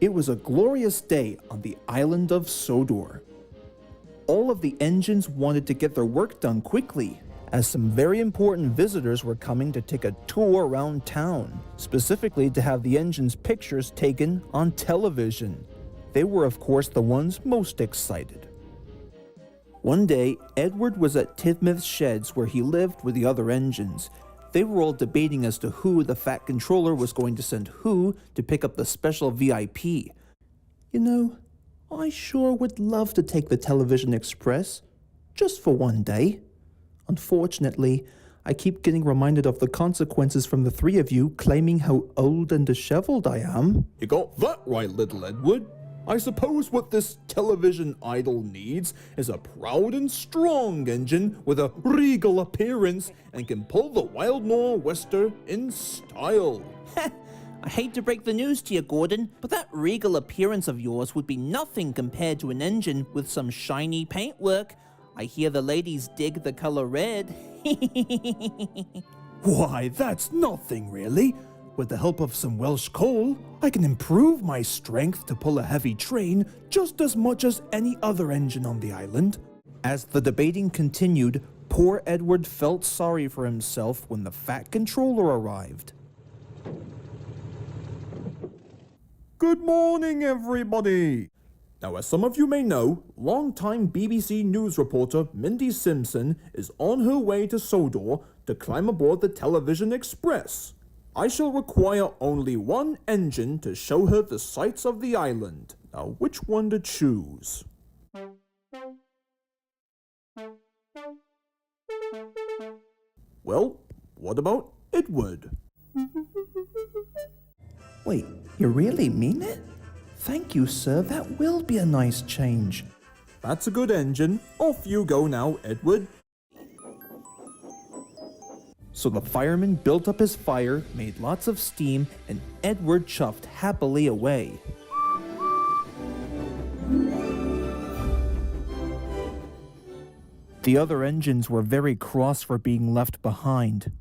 It was a glorious day on the island of Sodor. All of the engines wanted to get their work done quickly, as some very important visitors were coming to take a tour around town, specifically to have the engine's pictures taken on television. They were, of course, the ones most excited. One day, Edward was at Tidmouth's sheds where he lived with the other engines. They were all debating as to who the Fat Controller was going to send who to pick up the special VIP. You know, I sure would love to take the Television Express, just for one day. Unfortunately, I keep getting reminded of the consequences from the three of you claiming how old and disheveled I am. You got that right, little Edward. I suppose what this television idol needs is a proud and strong engine with a regal appearance and can pull the Wild Nor'wester in style. I hate to break the news to you, Gordon, but that regal appearance of yours would be nothing compared to an engine with some shiny paintwork. I hear the ladies dig the color red. Why, that's nothing really. With the help of some Welsh coal, I can improve my strength to pull a heavy train just as much as any other engine on the island. As the debating continued, poor Edward felt sorry for himself when the Fat Controller arrived. Good morning, everybody. Now, as some of you may know, long-time BBC News reporter Mindy Simpson is on her way to Sodor to climb aboard the Television Express. I shall require only one engine to show her the sights of the island. Now, which one to choose? Well, what about Edward? Wait, you really mean it? Thank you, sir. That will be a nice change. That's a good engine. Off you go now, Edward. So the fireman built up his fire, made lots of steam, and Edward chuffed happily away. The other engines were very cross for being left behind.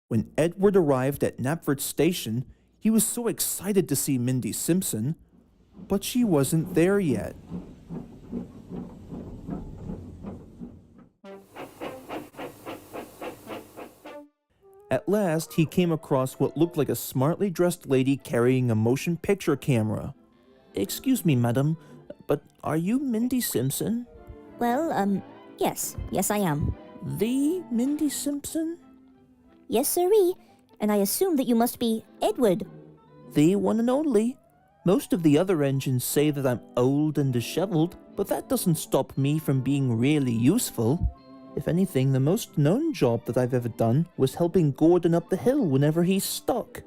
When Edward arrived at Knapford Station, he was so excited to see Mindy Simpson, but she wasn't there yet. At last, he came across what looked like a smartly dressed lady carrying a motion picture camera. "Excuse me, madam, but are you Mindy Simpson?" Well, yes I am. The Mindy Simpson? Yes, sirree, and I assume that you must be Edward. The one and only. Most of the other engines say that I'm old and disheveled, but that doesn't stop me from being really useful. If anything, the most known job that I've ever done was helping Gordon up the hill whenever he's stuck.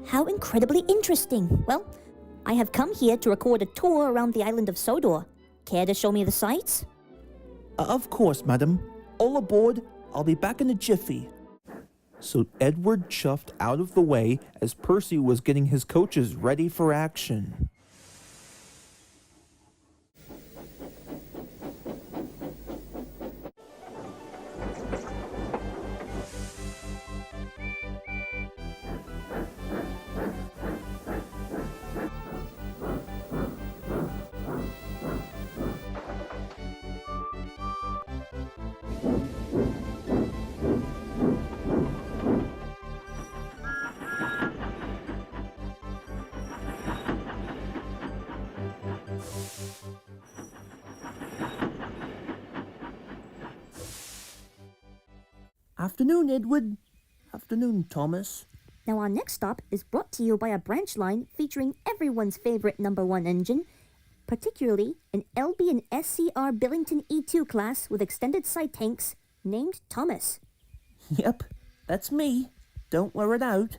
How incredibly interesting. Well, I have come here to record a tour around the island of Sodor. Care to show me the sights? Of course, madam. All aboard. I'll be back in a jiffy. So Edward chuffed out of the way as Percy was getting his coaches ready for action. Afternoon, Edward. Afternoon, Thomas. Now our next stop is brought to you by a branch line featuring everyone's favorite #1 engine, particularly an LB and SCR Billington E2 class with extended side tanks named Thomas. Yep, that's me. Don't wear it out.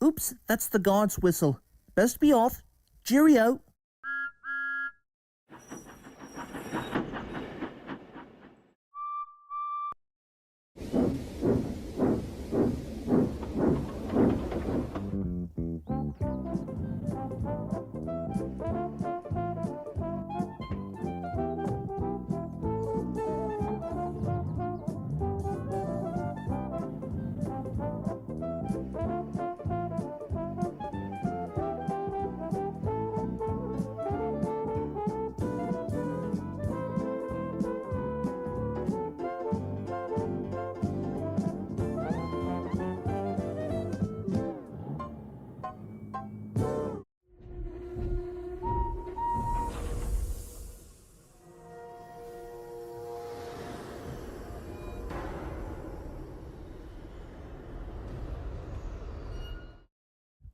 Oops, that's the guard's whistle. Best be off. Cheerio.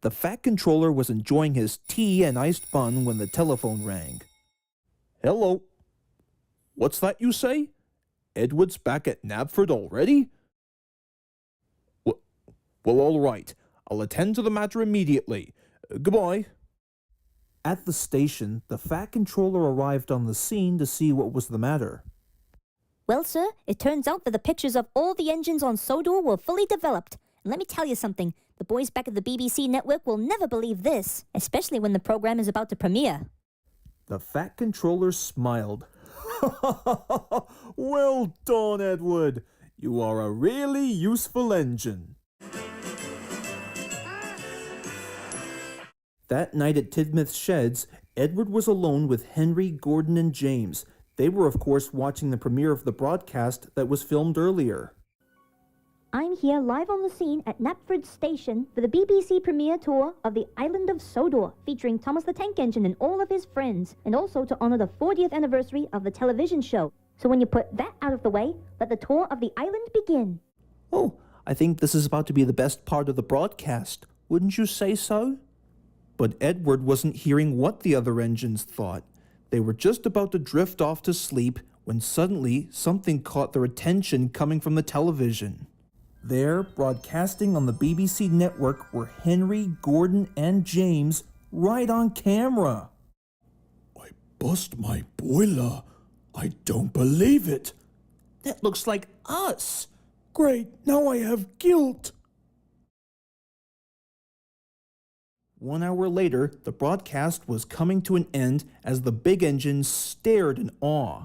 The Fat Controller was enjoying his tea and iced bun when the telephone rang. Hello. What's that you say? Edward's back at Knapford already? Well, all right. I'll attend to the matter immediately. Goodbye. At the station, the Fat Controller arrived on the scene to see what was the matter. Well, sir, it turns out that the pictures of all the engines on Sodor were fully developed. And let me tell you something, the boys back at the BBC network will never believe this, especially when the program is about to premiere. The Fat Controller smiled. Well done, Edward. You are a really useful engine. That night at Tidmouth's sheds, Edward was alone with Henry, Gordon, and James. They were, of course, watching the premiere of the broadcast that was filmed earlier. I'm here live on the scene at Knapford Station for the BBC premiere tour of the Island of Sodor, featuring Thomas the Tank Engine and all of his friends, and also to honor the 40th anniversary of the television show. So when you put that out of the way, let the tour of the island begin. Oh, I think this is about to be the best part of the broadcast. Wouldn't you say so? But Edward wasn't hearing what the other engines thought. They were just about to drift off to sleep when suddenly something caught their attention coming from the television. There, broadcasting on the BBC network, were Henry, Gordon, and James right on camera. I bust my boiler. I don't believe it. That looks like us. Great, now I have guilt. 1 hour later, the broadcast was coming to an end as the big engines stared in awe.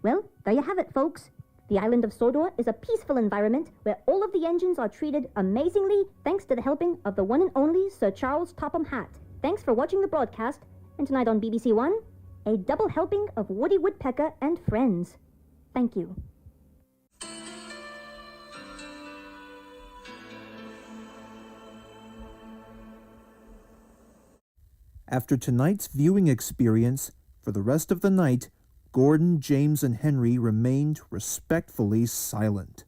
Well, there you have it, folks. The island of Sodor is a peaceful environment where all of the engines are treated amazingly thanks to the helping of the one and only Sir Charles Topham Hatt. Thanks for watching the broadcast, and tonight on BBC One, a double helping of Woody Woodpecker and friends. Thank you. After tonight's viewing experience, for the rest of the night, Gordon, James, and Henry remained respectfully silent.